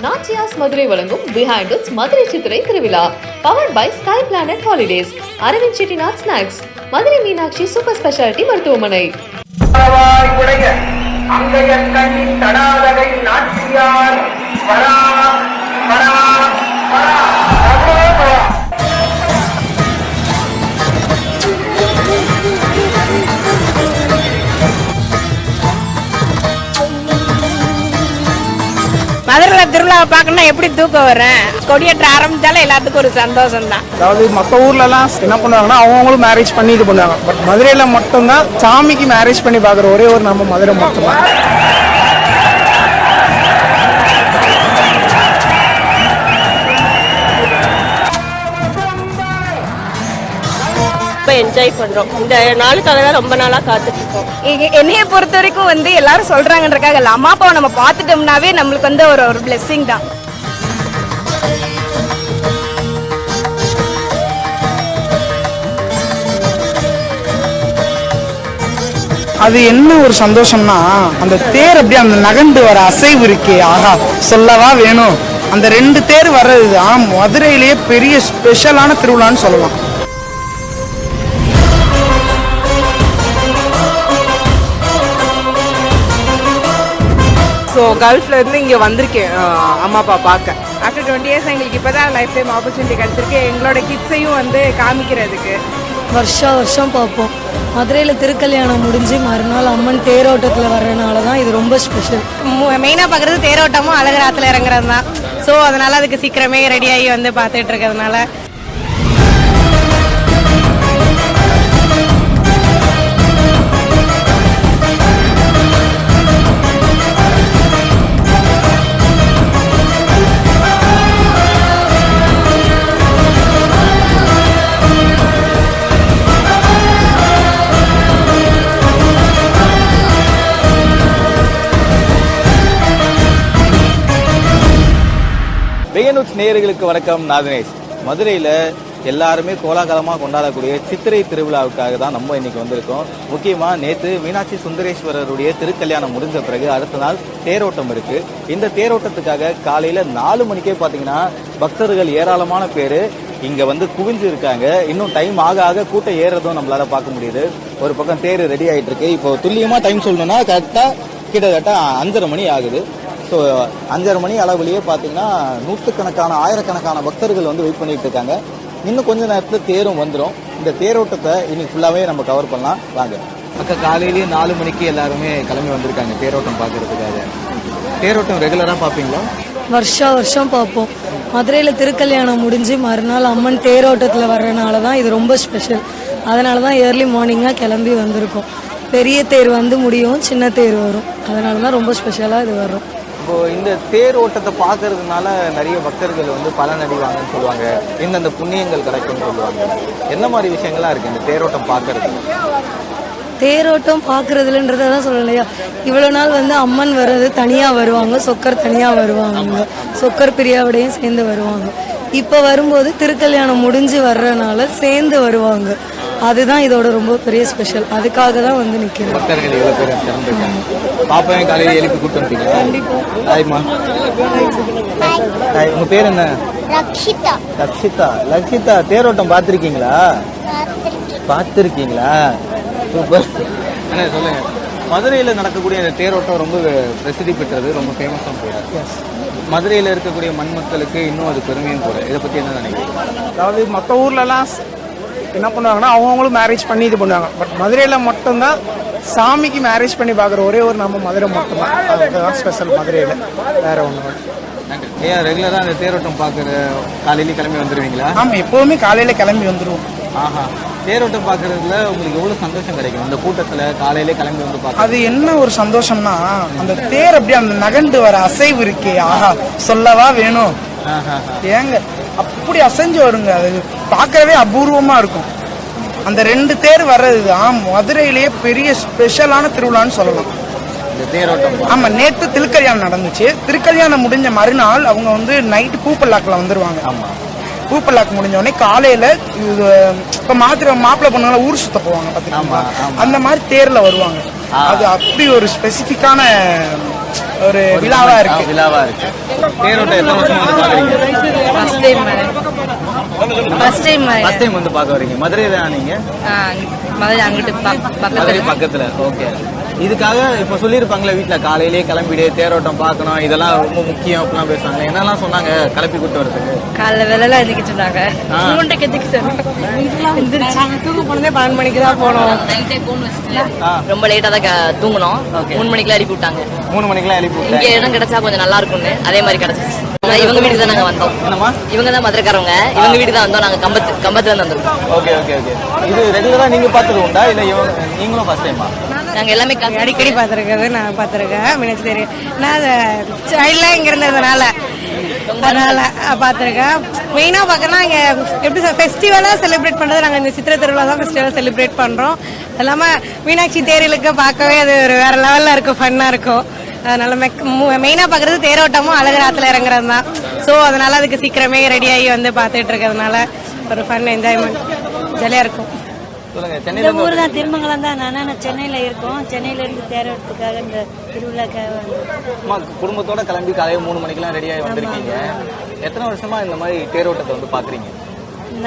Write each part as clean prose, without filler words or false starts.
நாச்சியாஸ் மதுரை வழங்கும் behind it's Madurai Chithirai Thiruvizha powered by sky planet holidays, Aravind Chettinad snacks, Madurai Meenakshi super speciality மருத்துவமனை. மதுரை திருவிழாவை பார்க்கணும்னா எப்படி தூக்கம் வரேன். கொடியேற்ற ஆரம்பிச்சாலும் எல்லாத்துக்கும் ஒரு சந்தோஷம் தான். அதாவது மற்ற ஊர்லலாம் என்ன பண்ணுவாங்கன்னா அவங்களும் மேரேஜ் பண்ணி இது பண்ணுவாங்க. பட் மதுரையில் மட்டும்தான் சாமிக்கு மேரேஜ் பண்ணி பார்க்குற ஒரே ஒரு நம்ம மதுரை மட்டும்தான். என்ஜாய் பண்றோம். இந்த நாளுக்காக தான் ரொம்ப நாளா காத்துட்டு இருக்கோம். என்னைய பொறுத்த வரைக்கும் எல்லாரும் சொல்றாங்கன்றக்காக அம்மா அப்பாவை நம்ம பார்த்துட்டோம்னாவே நம்மளுக்கு ஒரு பிளெஸிங் தான். அது என்ன ஒரு சந்தோஷம்னா அந்த தேர் அப்படியே அந்த நகண்டு வர அசைவு இருக்கே, ஆஹா சொல்லவா வேணும். அந்த 2 தேர் வர்றது மதுரையிலேயே பெரிய ஸ்பெஷலான திருவிழான்னு சொல்லலாம். ஸோ கல்ஃப்லேருந்து இங்கே வந்திருக்கேன் அம்மா அப்பா பார்க்க. ஆஃப்டர் 20 இயர்ஸ் எங்களுக்கு இப்போ தான் லைஃப் டைம் ஆப்பர்ச்சுனிட்டி கிடச்சிருக்கு எங்களோட கிட்ஸையும் காமிக்கிறதுக்கு. வருஷம் பார்ப்போம். மதுரையில் திருக்கல்யாணம் முடிஞ்சு மறுநாள் அம்மன் தேரோட்டத்தில் வர்றதுனால தான் இது ரொம்ப ஸ்பெஷல். மெயினாக பார்க்குறது தேரோட்டமும் அழகர் ஆற்றுல இறங்குறது தான். ஸோ அதனால் அதுக்கு சீக்கிரமே ரெடியாகி பார்த்துட்டு இருக்கிறதுனால பிஹைண்ட் நேயர்களுக்கு வணக்கம். நான் தினேஷ். மதுரையில் எல்லாருமே கோலாகலமாக கொண்டாடக்கூடிய சித்திரை திருவிழாவுக்காக தான் நம்ம இன்னைக்கு வந்திருக்கோம். முக்கியமாக நேற்று மீனாட்சி சுந்தரேஸ்வரருடைய திருக்கல்யாணம் முடிஞ்ச பிறகு அடுத்த நாள் தேரோட்டம் இருக்கு. இந்த தேரோட்டத்துக்காக காலையில் 4 மணிக்கே பார்த்தீங்கன்னா பக்தர்கள் ஏராளமான பேர் இங்கே குவிஞ்சு இருக்காங்க. இன்னும் டைம் ஆக ஆக கூட்டம் ஏறதும் நம்மளால பார்க்க முடியுது. ஒரு பக்கம் தேர் ரெடி ஆகிட்டு இருக்கு. இப்போ துல்லியமாக டைம் சொல்லணும்னா கரெக்டாக கிட்டத்தட்ட 5:30 மணி ஆகுது. ஸோ 5:30 மணி அளவுலேயே பார்த்தீங்கன்னா நூற்றுக்கணக்கான ஆயிரக்கணக்கான பக்தர்கள் வெயிட் பண்ணிட்டு இருக்காங்க. இன்னும் கொஞ்ச நேரத்தில் தேரும் வந்துடும். இந்த தேரோட்டத்தை இன்னைக்கு ஃபுல்லாகவே நம்ம கவர் பண்ணலாம் வாங்க. அக்கா காலையிலேயே 4 மணிக்கு எல்லாருமே கிளம்பி வந்திருக்காங்க தேரோட்டம் பார்க்கறதுக்காக. தேரோட்டம் ரெகுலராக பார்ப்பீங்களா? வருஷம் பார்ப்போம். மதுரையில் திருக்கல்யாணம் முடிஞ்சு மறுநாள் அம்மன் தேரோட்டத்தில் வர்றதுனால தான் இது ரொம்ப ஸ்பெஷல். அதனால தான் ஏர்லி மார்னிங்காக கிளம்பி வந்திருக்கோம். பெரிய தேர் முடியும், சின்ன தேர் வரும். அதனால தான் ரொம்ப ஸ்பெஷலாக இது வரும். இப்போ இந்த தேர் ஓட்டத்தை பார்க்கறதுனால நிறைய பக்தர்கள் பலன் அடைவாங்கன்னு சொல்லுவாங்க. இந்தந்த புண்ணியங்கள் கிடைக்கும்னு சொல்லுவாங்க. என்ன மாதிரி விஷயங்கள்லாம் இருக்கு இந்த தேரோட்டம் பார்க்கறது? தேரோட்டம் பார்க்கறதுலன்றதான் சொல்லலையா, இவ்வளோ நாள் அம்மன் வர்றது தனியாக வருவாங்க, சொக்கர் தனியாக வருவாங்க, சொக்கர் பிரியாவோடையும் சேர்ந்து வருவாங்க. இப்போ வரும்போது திருக்கல்யாணம் முடிஞ்சு வர்றதுனால சேர்ந்து வருவாங்க. அதுதான் இதோட ரொம்ப பெரிய ஸ்பெஷல். அதுக்காக தான் நிற்கிறேன். பக்தர்கள் இவ்வளோ பேர் திறந்துருக்காங்க. பாப்பாவையும் காலையில் எழுப்பி கூப்பிட்டு வந்துட்டீங்களா? ஹாய்மா. ஹாய், உங்கள் பேர் என்ன? ரக்ஷிதா. லக்ஷிதா தேரோட்டம் பார்த்துருக்கீங்களா? பார்த்துருக்கீங்களா? சூப்பர். என்ன சொல்லுங்க, மதுரையில் நடக்கக்கூடிய இந்த தேரோட்டம் ரொம்ப பிரசித்தி பெற்றது, ரொம்ப ஃபேமஸாக கூட. மதுரையில் இருக்கக்கூடிய மண் மக்களுக்கு இன்னும் அது பெருமையும் கூட. இதை பற்றி என்ன நினைக்கிறீங்க? அதாவது மற்ற ஊர்லலாம் என்ன பண்ணுவாங்கன்னா அவங்களும் மேரேஜ் பண்ணி இது பண்ணுவாங்க. பட் மதுரையில் மட்டும்தான் சாமிக்கு மேரேஜ் பண்ணி பார்க்குற ஒரே ஒரு நம்ம மதுரை மட்டும்தான். அதுதான் ஸ்பெஷல் மதுரையில், வேற ஒன்று. நன்றி. ஏன் ரெகுலராக அந்த தேரோட்டம் பார்க்குற காலையிலேயே கிளம்பி வந்துடுவீங்களா? ஆமாம், எப்போவுமே காலையில் கிளம்பி வந்துடுவோம். ஆஹா, தேரோட்டம் பார்க்கறதுல உங்களுக்கு எவ்வளோ சந்தோஷம் கிடைக்கும் அந்த கூட்டத்தில் காலையிலே கிளம்பி பார்க்க? அது என்ன ஒரு சந்தோஷம்னா அந்த தேர் அப்படியே அந்த நகண்டு வர அசைவு இருக்கே, ஆஹா சொல்லவா வேணும். ஏங்க அப்படி அசைஞ்சு வருங்க. அது பார்க்கறவே அபூர்வமா இருக்கும். அந்த 2 தேர் வர்றது மதுரையிலேயே பெரிய ஸ்பெஷலான திருவிழான்னு சொல்லலாம் இந்த தேரோட்டம். ஆமா, நேற்று திருக்கல்யாணம் நடந்துச்சு. திருக்கல்யாணம் முடிஞ்ச மறுநாள் அவங்க நைட்டு பூப்பல்லாக்கில் வந்துருவாங்க. ஆமா, பூப்பல்லாக்கு முடிஞ்ச உடனே காலையில இப்ப மாப்பிள்ளை பொண்ணுங்கள ஊர் சுத்த போவாங்க பாத்தீங்களா, அந்த மாதிரி தேர்ல வருவாங்க. அது அப்படி ஒரு ஸ்பெசிபிக்கான ஒரு விழாவா இருக்கு. விழாவா இருக்கு. தேரோட்டம் எத்தனை வருஷம் வந்து பாக்குறீங்க? ஃபர்ஸ்ட் டைம் வந்து பார்க்க வரீங்க. மதுரையில நீங்க? மதுரை அங்கிட்டு மதுரை பக்கத்துல. ஓகே. இதுக்காக இப்ப சொல்லியிருப்பாங்களே வீட்டுல காலையிலேயே கிளம்பிடு தேரோட்டம் பார்க்கணும், இதெல்லாம் ரொம்ப முக்கியம் அப்படிலாம் பேசுவாங்க. என்னெல்லாம் சொன்னாங்க கிளப்பி கூட்டு வரதுக்கு? காலைல வேலைலாம் எதுக்கு சொன்னாங்க, தூங்க போனதே 12 மணிக்கு தான் போனோம். ரொம்ப லேட்டா தான் தூங்கணும். 3 மணிக்கெல்லாம் எழுப்பி விட்டாங்க. 3 மணிக்கெல்லாம் எழுப்பி விட்டாங்க. இங்க இடம் கிடைச்சா கொஞ்சம் நல்லா இருக்கும்னு அதே மாதிரி கிடைச்சிச்சு. இவங்க வீட்டுக்கு தான் நாங்க வந்தோம். என்னமா? இவங்க தான் மதுரைக்காரவங்க. இவங்க வீட்டுக்கு தான் வந்தோம். நாங்க கம்பத்துல இருந்து வந்திருக்கோம். Okay okay okay. இது ரெகுலரா நீங்க பார்த்தது உண்டா இல்ல நீங்களும் ஃபர்ஸ்ட் டைமா? நாங்க எல்லாமே அடிக்கடி பார்த்துருக்கிறது நான் பார்த்துருக்கேன். மீனாட்சி தெரியும் நான் சைல்ட்லாம் இங்கே இருந்ததுனால அதனால பார்த்துருக்கேன். மெயினாக பார்க்கறனா இங்கே எப்படி ஃபெஸ்டிவலாக செலிப்ரேட் பண்ணுறது நாங்கள் இந்த சித்திரை திருவிழா தான் ஃபெஸ்டிவலாக செலிப்ரேட் பண்ணுறோம். அது இல்லாமல் மீனாட்சி தேரிலுக்கு பார்க்கவே அது ஒரு வேறு லெவலில் இருக்கும், ஃபன்னாக இருக்கும். அதனால மெயினாக பார்க்குறது தேரோட்டமும் அழகர் ஆற்றுல இறங்குறது தான். ஸோ அதனால அதுக்கு சீக்கிரமே ரெடியாகி வந்து பார்த்துட்டு இருக்கிறதுனால ஒரு ஃபன் என்ஜாய்மெண்ட் ஜாலியாக இருக்கும். இந்த ஊர் தான் திருமங்கலம் தான். நான் சென்னையில இருக்கோம். சென்னையில இருந்து தேரோட்டத்துக்காக இந்த திருவிழாக்காக குடும்பத்தோட கிளம்பி காலையில் 3 மணிக்கெல்லாம் ரெடியாகி வந்திருக்கீங்க. எத்தனை வருஷமா இந்த மாதிரி தேரோட்டத்தை வந்து பாக்குறீங்க?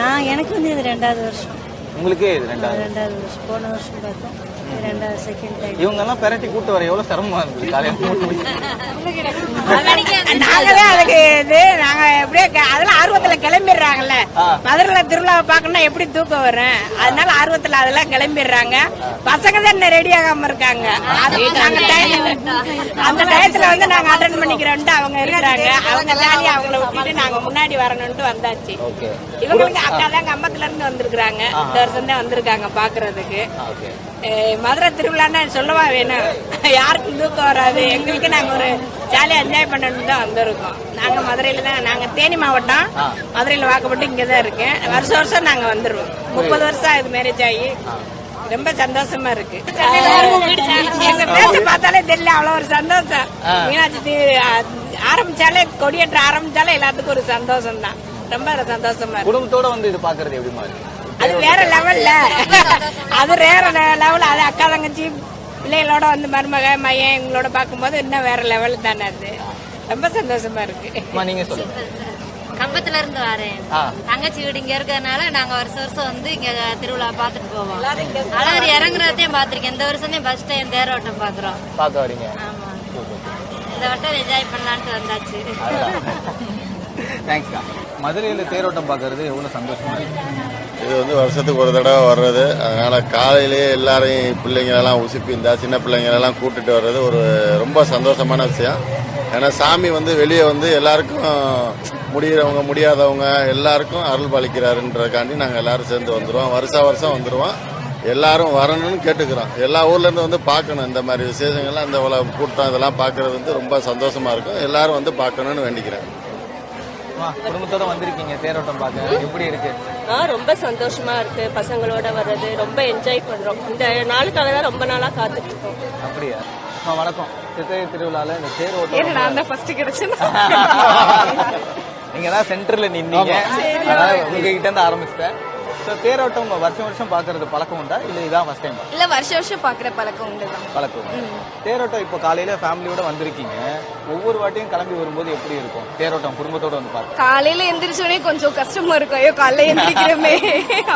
நான் எனக்கு வந்து இது 2வது வருஷம். உங்களுக்கு இது 2வது வருஷம். போன வருஷம் பார்த்தோம். 2வது செகண்ட் டைம். இவங்க எல்லாம் பெரட்டி கூட்டு வர எவ்வளவு சிரமமா இருந்துச்சு காலையில் 3 மணிக்கு? நாங்களே அதுக்கு இது நாங்க எப்படியே அதெல்லாம் ஆர்வத்துல கிளம்பிடுறாங்கல்ல. மதுரையில திருவிழாவை பார்க்கணும்னா எப்படி தூக்கம் வரும், அதனால ஆர்வத்துல அதெல்லாம் கிளம்பிடுறாங்க. பசங்க தான் என்ன ரெடி ஆகாம இருக்காங்க. அந்த டயத்துல வந்து நாங்க அட்டன் பண்ணிக்கிறோம்ட்டு அவங்க இருக்கிறாங்க. அவங்க ஜாலியா அவங்கள விட்டுட்டு நாங்க முன்னாடி வரணும்ட்டு வந்தாச்சு. இவங்களுக்கு அக்கா தான் கம்பத்துல இருந்து வந்திருக்காங்க. இந்த வருஷம் தான் வந்திருக்காங்க பாக்குறதுக்கு. மதுரை திருவிழான்னா சொல்லவா வேணும், யாருக்கும் தூக்கம் வராது. எங்களுக்கு நாங்க ஒரு ஜாலியா என்ஜாய் பண்ணணும் தான் வந்திருக்கோம். நாங்க மதுரையில தான், நாங்க தேனி மாவட்டம், மதுரையில வாக்கப்பட்டு இங்கதான் இருக்கேன். வருஷம் வருஷம் நாங்க வந்துருவோம். 30 வருஷம் ஆகுது மேரேஜ் ஆகி. ரொம்ப சந்தோஷமா இருக்கு. எங்க பேச பார்த்தாலே தெரியல, அவ்வளவு ஒரு சந்தோஷம். மீனாட்சி ஆரம்பிச்சாலே கொடியேற்ற ஆரம்பிச்சாலே எல்லாத்துக்கும் ஒரு சந்தோஷம் தான். ரொம்ப சந்தோஷமா இருக்கு. குடும்பத்தோட வந்து இது பாக்குறது எப்படி மாதிரி? அது வேற லெவல்ல, அது வேற லெவல். அது அக்கா தங்கச்சி பிள்ளைகளோட வந்து மருமக மையன் இவங்களோட பார்க்கும்போது இன்னும் வேற லெவல் தானே. அது ரொம்ப சந்தோஷமா இருக்கு. நீங்க சொல்லுங்க. கம்பத்துல இருந்து வரேன். தங்கச்சி வீடு இங்க இருக்கிறதுனால நாங்க வருஷம் வருஷம் வந்து இங்க திருவிழா பாத்துட்டு போவோம். அழகர் இறங்குறதையும் பாத்திருக்கேன். இந்த வருஷம் ஃபர்ஸ்ட் டைம் தேரோட்டம் பாக்குறோம். பாக்க வரீங்க? ஆமா, இந்த வட்டம் என்ஜாய் பண்ணலான்ட்டு வந்தாச்சு. தேங்க்ஸ்க்கா. மதுரையில தேரோட்டம் பாக்குறது எவ்வளவு சந்தோஷமா இருக்கு. இது வந்து வருஷத்துக்கு ஒரு தடவை வர்றது. அதனால காலையிலேயே எல்லாரையும் பிள்ளைங்களெல்லாம் உசுப்பி இந்த சின்ன பிள்ளைங்களெல்லாம் கூட்டிட்டு வர்றது ஒரு ரொம்ப சந்தோஷமான விஷயம். ஏன்னா சாமி வந்து வெளியே வந்து எல்லாருக்கும் முடியறவங்க முடியாதவங்க எல்லாருக்கும் அருள் பாலிக்கிறாருன்றதுக்காண்டி நாங்கள் எல்லாரும் சேர்ந்து வந்துடுவோம். வருஷம் வந்துடுவோம். எல்லாரும் வரணும்னு கேட்டுக்கிறோம். எல்லா ஊர்லேருந்து வந்து பார்க்கணும். இந்த மாதிரி விசேஷங்கள்லாம் இந்த கூட்டம் இதெல்லாம் பார்க்கறது வந்து ரொம்ப சந்தோஷமா இருக்கும். எல்லாரும் வந்து பார்க்கணும்னு வேண்டிக்கிறேன். குடும்பத்தோட வந்திருக்கீங்க தேரோட்டம் பார்க்க, எப்படி இருக்கு? ரொம்ப சந்தோஷமா இருக்கு. பசங்களோட வர்றது ரொம்ப என்ஜாய் பண்றோம். இந்த நாளுக்காக தான் ரொம்ப நாளா காத்துட்டு இருக்கோம். அப்படியா? வணக்கம். சித்திரை திருவிழால இந்த தேரோட்டம் நான் தான் ஃபர்ஸ்ட் கிடைச்சேன். நீங்க தான் சென்டர்ல நின்னீங்க, அதனால உங்ககிட்ட இருந்து ஆரம்பிச்சிட்டேன். தேரோட்டம் வருஷம் வருஷம் பாக்குறது பழக்கம் உண்டா இல்ல இதான் ஃபர்ஸ்ட் டைம்? இல்ல வருஷம் வருஷம் பாக்குற பழக்கம் உண்டு தான். பழக்கம். தேரோட்டம் இப்போ காலையில ஃபேமிலியோட வந்திருக்கீங்க. ஒவ்வொரு வாட்டியும் கிளம்பி வரும்போது எப்படி இருக்கும் தேரோட்டம் குடும்பத்தோட வந்து பாக்க? காலையில எந்திரிச்சோடனே கொஞ்சம் கஷ்டமா இருக்கும், ஐயோ காலையில எந்திரிக்கிறோமே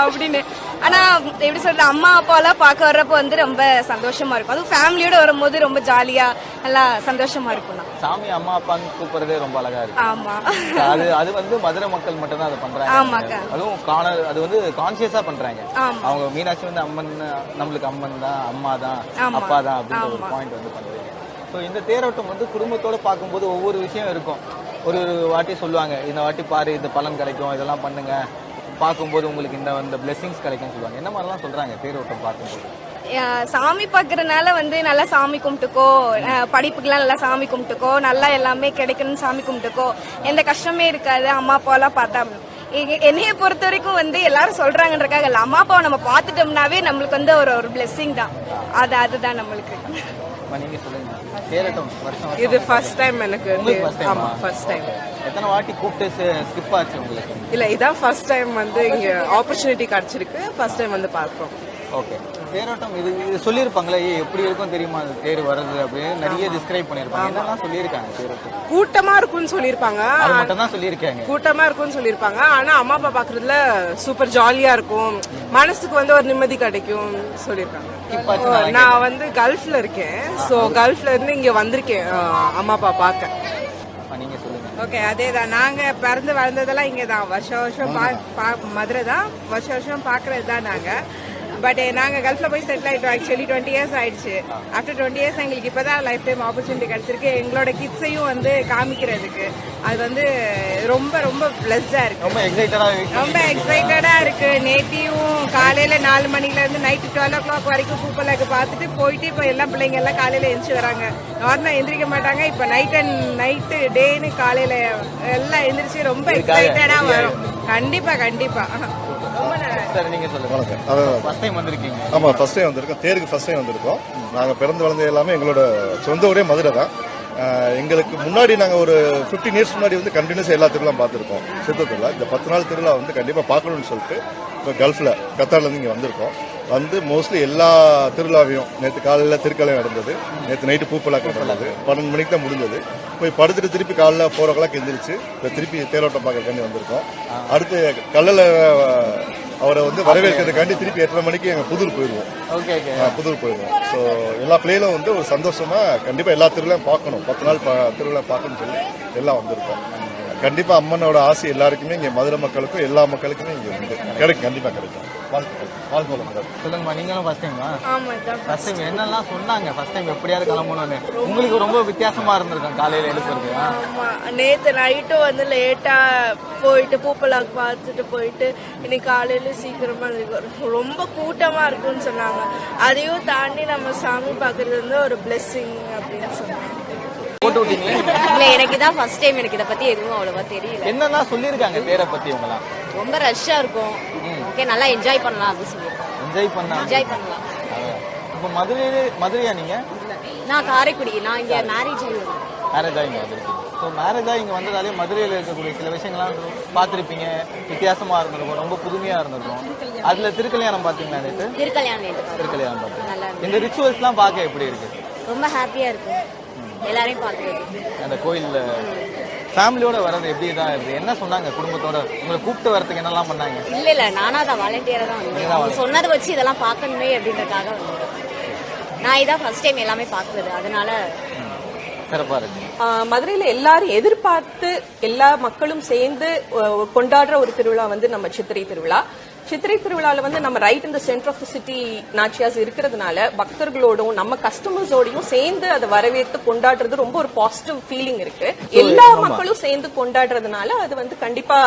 அப்படின்னு. ஆனா எப்படி சொல்றது, அம்மா அப்பா எல்லாம் பார்க்க வர்றப்போ வந்து ரொம்ப சந்தோஷமா இருக்கும். அதுவும் ஃபேமிலியோட வரும்போது ரொம்ப ஜாலியா நல்லா சந்தோஷமா இருக்கும். சாமி அம்மா அப்பான்னு கூப்பிடுறதே ரொம்ப அழகா இருக்கு. ஆமா, அது வந்து மதுரை மக்கள் மட்டும் தான் அதை பண்றாங்க. ஆமாக்கா. அதுவும் அது வந்து கான்சியஸா பண்றாங்க. அவங்க மீனாட்சி வந்து அம்மன், நம்மளுக்கு அம்மன் தான், அம்மா தான், அப்பா தான் அப்படின்ற ஒரு பாயிண்ட் வந்து பண்றீங்க. ஸோ இந்த தேரோட்டம் வந்து குடும்பத்தோட பார்க்கும்போது ஒவ்வொரு விஷயம் இருக்கும். ஒரு வாட்டி சொல்லுவாங்க, இந்த வாட்டி பாரு இந்த பலன் கிடைக்கும், இதெல்லாம் பண்ணுங்க, பார்க்கும்போது உங்களுக்கு இந்த பிளெஸிங்ஸ் கிடைக்கும்னு சொல்லுவாங்க. என்ன மாதிரிலாம் சொல்றாங்க தேரோட்டம் பார்க்கும்போது? சாமி பாக்குறதுனால வந்து நல்லா சாமி கும்பிட்டுக்கோ, படிப்புக்கெல்லாம் நல்லா சாமி கும்பிட்டுக்கோ, நல்லா எல்லாமே கிடைக்கணும்னு சாமி கும்பிட்டுக்கோ, எந்த கஷ்டமே இருக்காது அம்மா அப்பாவெல்லாம் பார்த்தா. என்னைய பொறுத்த வரைக்கும் வந்து எல்லாரும் சொல்றாங்கன்றக்காக இல்ல, அம்மா அப்பாவை நம்ம பார்த்துட்டோம்னாவே நம்மளுக்கு வந்து ஒரு பிளெஸிங் தான். அதுதான் நம்மளுக்கு. நீங்க சொல்லுங்க. தேரோட்டம் வருஷம் இது ஃபர்ஸ்ட் டைம் எனக்கு. ஆமா, ஃபர்ஸ்ட் டைம். எத்தனை வாட்டி கூப்பிட்டு ஸ்கிப் ஆச்சு உங்களுக்கு? இல்ல இதான் ஃபர்ஸ்ட் டைம் வந்து இங்க ஆப்பர்ச்சுனிட்டி கிடைச்சிருக்கு. ஃபர்ஸ்ட் டைம் வந்து பார்க்கிறோம். ஓகே. தேரோட்டம் இது சொல்லியிருப்பாங்களே எப்படி இருக்கும் தெரியுமா அந்த தேர் வர்றது அப்படின்னு நிறைய டிஸ்கிரைப் பண்ணியிருப்பாங்க. என்னெல்லாம் சொல்லியிருக்காங்க தேரோட்டம்? கூட்டமா இருக்கும்னு சொல்லியிருப்பாங்க. அது மட்டும் தான் சொல்லியிருக்காங்க. கூட்டமா இருக்கும்னு சொல்லியிருப்பாங்க. ஆனா அம்மா அப்பா பாக்குறதுல சூப்பர் ஜாலியா இருக்கும், மனசுக்கு வந்து ஒரு நிம்மதி கிடைக்கும் சொல்லியிருக்காங்க. நான் வந்து கல்ஃப்ல இருக்கேன். ஸோ கல்ஃப்ல இருந்து இங்க வந்திருக்கேன் அம்மா அப்பா பார்க்க. நீங்க சொல்லுங்க. ஓகே, அதேதான். நாங்க பிறந்து வளர்ந்ததெல்லாம் இங்க தான். வருஷம் மதுரை தான். வருஷம் பாக்குறது தான் நாங்க. பட் நாங்க கல்ஃப்ல போய் செட்டில் ஆயிட்டோம். ஆக்சுவலி 20 years ஆயிடுச்சு. ஆஃப்டர் 20 years எங்களுக்கு இப்பதான் லைஃப் டைம் ஆப்பர்ச்சுனிட்டி கிடைச்சிருக்கு எங்களோட கிட்ஸையும் வந்து காமிக்கிறதுக்கு. அது வந்து ரொம்ப ரொம்ப பிளஸ்டா இருக்கு. ரொம்ப எக்ஸைட்டடா இருக்கு. நேத்தியும் காலையில 4 மணில இருந்து நைட்டு 12 o'clock வரைக்கும் பூப்பலாக்கு பார்த்துட்டு போயிட்டு இப்ப எல்லா பிள்ளைங்க எல்லாம் காலையில எந்திரிச்சு வராங்க. நார்மலா எந்திரிக்க மாட்டாங்க. இப்ப நைட்டு டேன்னு காலையில எல்லாம் எந்திரிச்சு ரொம்ப எக்ஸைட்டடா வரும். கண்டிப்பா கண்டிப்பா. சார் நீங்க சொல்லுங்க. ஃபர்ஸ்ட் டைம் வந்திருக்கீங்க? ஆமா, ஃபர்ஸ்ட் டைம் வந்திருக்கோம். தேருக்கு ஃபர்ஸ்ட் டைம் வந்திருக்கோம். நாங்க பிறந்து வளர்ந்த எல்லாமே எங்களோட சொந்த ஊரே மதுரை தான். எங்களுக்கு முன்னாடி நாங்கள் ஒரு 15 years முன்னாடி வந்து கண்டினியூஸாக எல்லா திருவிழா பார்த்துருக்கோம். சித்தத்தில் இந்த 10 நாள் திருவிழா வந்து கண்டிப்பாக பார்க்கணும்னு சொல்லிட்டு இப்போ கல்ஃபில் கத்தார்லேருந்து இங்கே வந்திருக்கோம். வந்து மோஸ்ட்லி எல்லா திருவிழாவையும் நேற்று காலையில் திருக்கல்யாணம் நடந்தது, நேற்று நைட்டு பூப்பலாக்கு நடந்தது, 12 மணிக்கு தான் முடிஞ்சது. போய் படுத்துட்டு திருப்பி காலையில் 4 o'clock எந்திரிச்சு இப்போ திருப்பி தேரோட்டம் பார்க்கறதுக்காண்டி வந்திருக்கோம். அடுத்து கல்லில் அவரை வந்து வரவேற்கிறதுக்காண்டி திருப்பி 8:30 மணிக்கு எங்கள் புதூர் போயிடுவோம். புதூர் போயிடுவோம். ஸோ எல்லா பிள்ளைகளும் வந்து ஒரு சந்தோஷமா கண்டிப்பாக எல்லா திருவிழாவும் பார்க்கணும், 10 நாள் திருவிழா பார்க்கணும்னு சொல்லி எல்லாம் வந்திருக்கோம். கண்டிப்பா அம்மனோட ஆசை எல்லாருக்குமே இங்க மதுரை மக்களுக்கும் எல்லா மக்களுக்குமே இங்க உண்டு. கிடைக்கும், கண்டிப்பா கிடைக்கும். சொல்லுங்கம்மா, நீங்களும் ஃபர்ஸ்ட் டைமா? ஃபர்ஸ்ட் டைம் என்னெல்லாம் சொன்னாங்க? ஃபர்ஸ்ட் டைம் எப்படியாவது கிளம்பணும்னு உங்களுக்கு ரொம்ப வித்தியாசமா இருந்திருக்கும் காலையில எழுப்புறது? ஆமா, நேத்து நைட்டும் வந்து லேட்டா போயிட்டு பூப்பலாக்கு பார்த்துட்டு போயிட்டு இன்னைக்கு காலையில சீக்கிரமா ரொம்ப கூட்டமா இருக்கும்னு சொன்னாங்க. அதையும் தாண்டி நம்ம சாமி பாக்குறது வந்து ஒரு பிளெஸிங் அப்படின்னு சொன்னாங்க. இல்ல, எனக்கு இதான் ஃபர்ஸ்ட் டைம். எனக்கு இத பத்தி எதுவும் அவ்வளவா தெரியல. என்னெல்லாம் சொல்லிருக்காங்க தேரை பத்தி? உங்களா ரொம்ப ரஷ்ஷா இருக்கும். ஓகே, நல்லா என்ஜாய் பண்ணலாம் அப்படி சொல்லிருக்காங்க. என்ஜாய் பண்ணலாம். இப்போ மதுரையா நீங்க? நான் காரைக்குடி. நான் இங்க மேரேஜ் ஆகி வந்திருக்கேன். ஸோ மேரேஜா இங்க வந்ததாலே மதுரையில இருக்கக்கூடிய சில விஷயங்கள்லாம் பார்த்திருப்பீங்க, வித்தியாசமா இருந்திருக்கும், ரொம்ப புதுமையா இருந்திருக்கும். அதுல திருக்கல்யாணம் பாத்தீங்களா? நேற்று திருக்கல்யாணம் பார்த்தேன். இந்த ரிச்சுவல்ஸ்லாம் பார்க்க எப்படி இருக்கு? ரொம்ப ஹாப்பியா இருக்கு எல்லாரையும் பாக்குறது. அந்த கோயில்ல ஃபேமிலியோட வரது எப்படி தான் இருக்கு? என்ன சொன்னாங்க? குடும்பத்தோட உங்களை கூப்பிட்டு வரதுக்கு என்னெல்லாம் பண்ணாங்க? இல்ல நானா தான் வாலண்டியரா தான் வந்தேன். சொன்னதை வச்சு இதெல்லாம் பார்க்கணுமே அப்படின்றதுக்காக வந்தேன். நான் இதான் ஃபர்ஸ்ட் டைம் எல்லாமே பாக்குறது, அதனால சிறப்பா இருக்கு. மதுரையில எல்லாரும் எதிர்பார்த்து எல்லா மக்களும் சேர்ந்து கொண்டாடுற ஒரு திருவிழா வந்து நம்ம சித்திரை திருவிழா. சித்திரை திருவிழால வந்து நம்ம right in the centre of the city நாச்சியாஸ் இருக்கிறதுனால பக்தர்களோடும் நம்ம கஸ்டமர்ஸோடையும் சேர்ந்து அதை வரவேற்று கொண்டாடுறது ரொம்ப ஒரு பாசிட்டிவ் ஃபீலிங் இருக்கு. எல்லா மக்களும் சேர்ந்து கொண்டாடுறதுனால அது வந்து கண்டிப்பா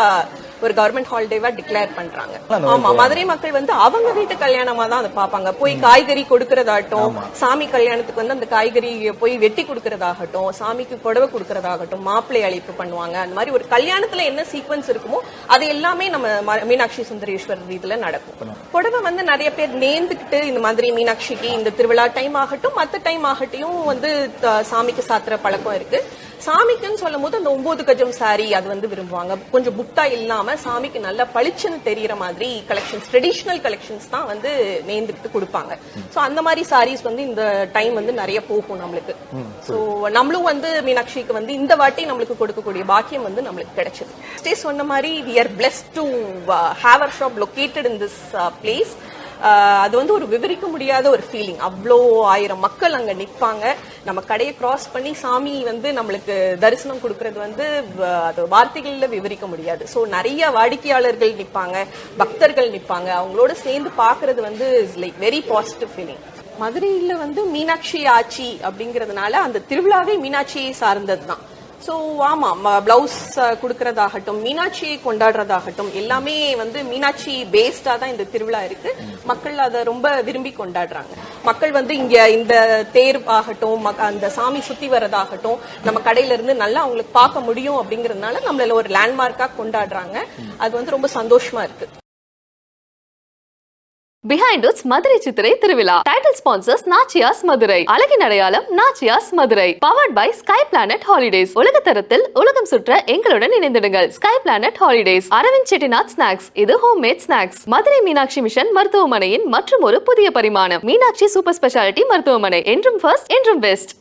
ஒரு கவர்மெண்ட் ஹாலிடேவா டிக்ளேர் பண்றாங்க. ஆமா, மதுரை மக்கள் வந்து அவங்க வீட்டு கல்யாணமா தான் அதை பார்ப்பாங்க. போய் காய்கறி கொடுக்கறதாகட்டும், சாமி கல்யாணத்துக்கு வந்து அந்த காய்கறி போய் வெட்டி கொடுக்கறதாகட்டும், சாமிக்கு புடவை கொடுக்கறதாகட்டும், மாப்பிள்ளை அழைப்பு பண்ணுவாங்க. அந்த மாதிரி ஒரு கல்யாணத்துல என்ன சீக்வன்ஸ் இருக்குமோ அது எல்லாமே நம்ம மீனாட்சி சுந்தரேஸ்வரர் இதுல நடக்கும். புடவை வந்து நிறைய பேர் நேர்ந்துக்கிட்டு இந்த மாதிரி மீனாட்சிக்கு இந்த திருவிழா டைம் ஆகட்டும் மத்த டைம் ஆகட்டும் வந்து சாமிக்கு சாத்துற பழக்கம் இருக்கு. சாமிக்குன்னு சொல்லும் போது அந்த 9 கஜம் சாரி அது வந்து விரும்புவாங்க. கொஞ்சம் புட்டா இல்லாம சாமிக்கு நல்லா பளிச்சுன்னு தெரியற மாதிரி கலெக்ஷன்ஸ், ட்ரெடிஷனல் கலெக்ஷன்ஸ் தான் வந்து நேர்ந்துக்கிட்டு கொடுப்பாங்க. சோ அந்த மாதிரி சாரீஸ் வந்து இந்த டைம் வந்து நிறைய போகும் நம்மளுக்கு. சோ நம்மளும் வந்து மீனாட்சிக்கு வந்து இந்த வாட்டி நம்மளுக்கு கொடுக்கக்கூடிய பாக்கியம் வந்து நம்மளுக்கு கிடைச்சது. ஸ்டே சொன்ன மாதிரி we are blessed to have our shop located in this place. அது வந்து ஒரு விவரிக்க முடியாத ஒரு ஃபீலிங். அவ்வளோ 1000 மக்கள் அங்க நிற்பாங்க. நம்ம கடையை கிராஸ் பண்ணி சாமி வந்து நம்மளுக்கு தரிசனம் கொடுக்கறது வந்து அது வார்த்தைகள்ல விவரிக்க முடியாது. ஸோ நிறைய வாடிக்கையாளர்கள் நிற்பாங்க, பக்தர்கள் நிற்பாங்க. அவங்களோட சேர்ந்து பாக்குறது வந்து is like very positive feeling. மதுரையில வந்து மீனாட்சி ஆட்சி அப்படிங்கறதுனால அந்த திருவிழாவே மீனாட்சியை சார்ந்ததுதான். ஸோ ஆமா, பிளவுஸ் கொடுக்கறதாகட்டும், மீனாட்சியை கொண்டாடுறதாகட்டும் எல்லாமே வந்து மீனாட்சி பேஸ்டா தான் இந்த திருவிழா இருக்கு. மக்கள் அதை ரொம்ப விரும்பி கொண்டாடுறாங்க. மக்கள் வந்து இங்க இந்த தேர் ஆகட்டும், அந்த சாமி சுத்தி வரதாகட்டும் நம்ம கடையில இருந்து நல்லா அவங்களுக்கு பார்க்க முடியும் அப்படிங்கறதுனால நம்மள ஒரு லேண்ட்மார்க்கா கொண்டாடுறாங்க. அது வந்து ரொம்ப சந்தோஷமா இருக்கு. Behind Its மதுரை சித்திரை திருவிழா. Title sponsors நாச்சியாஸ் Madurai. அழகின் அடையாளம் நாச்சியாஸ் Madurai. Powered by Sky Planet Holidays. உலக தரத்தில் உலகம் சுற்ற எங்களுடன் இணைந்திடுங்கள். Sky Planet Holidays. Aravind Chettinad snacks. இது homemade snacks. Madurai Meenakshi mission மருத்துவமனையின் மற்றும் ஒரு புதிய பரிமாணம். மீனாட்சி சூப்பர் ஸ்பெஷாலிட்டி மருத்துவமனை. என்றும் ஃபர்ஸ்ட், என்றும் பெஸ்ட்.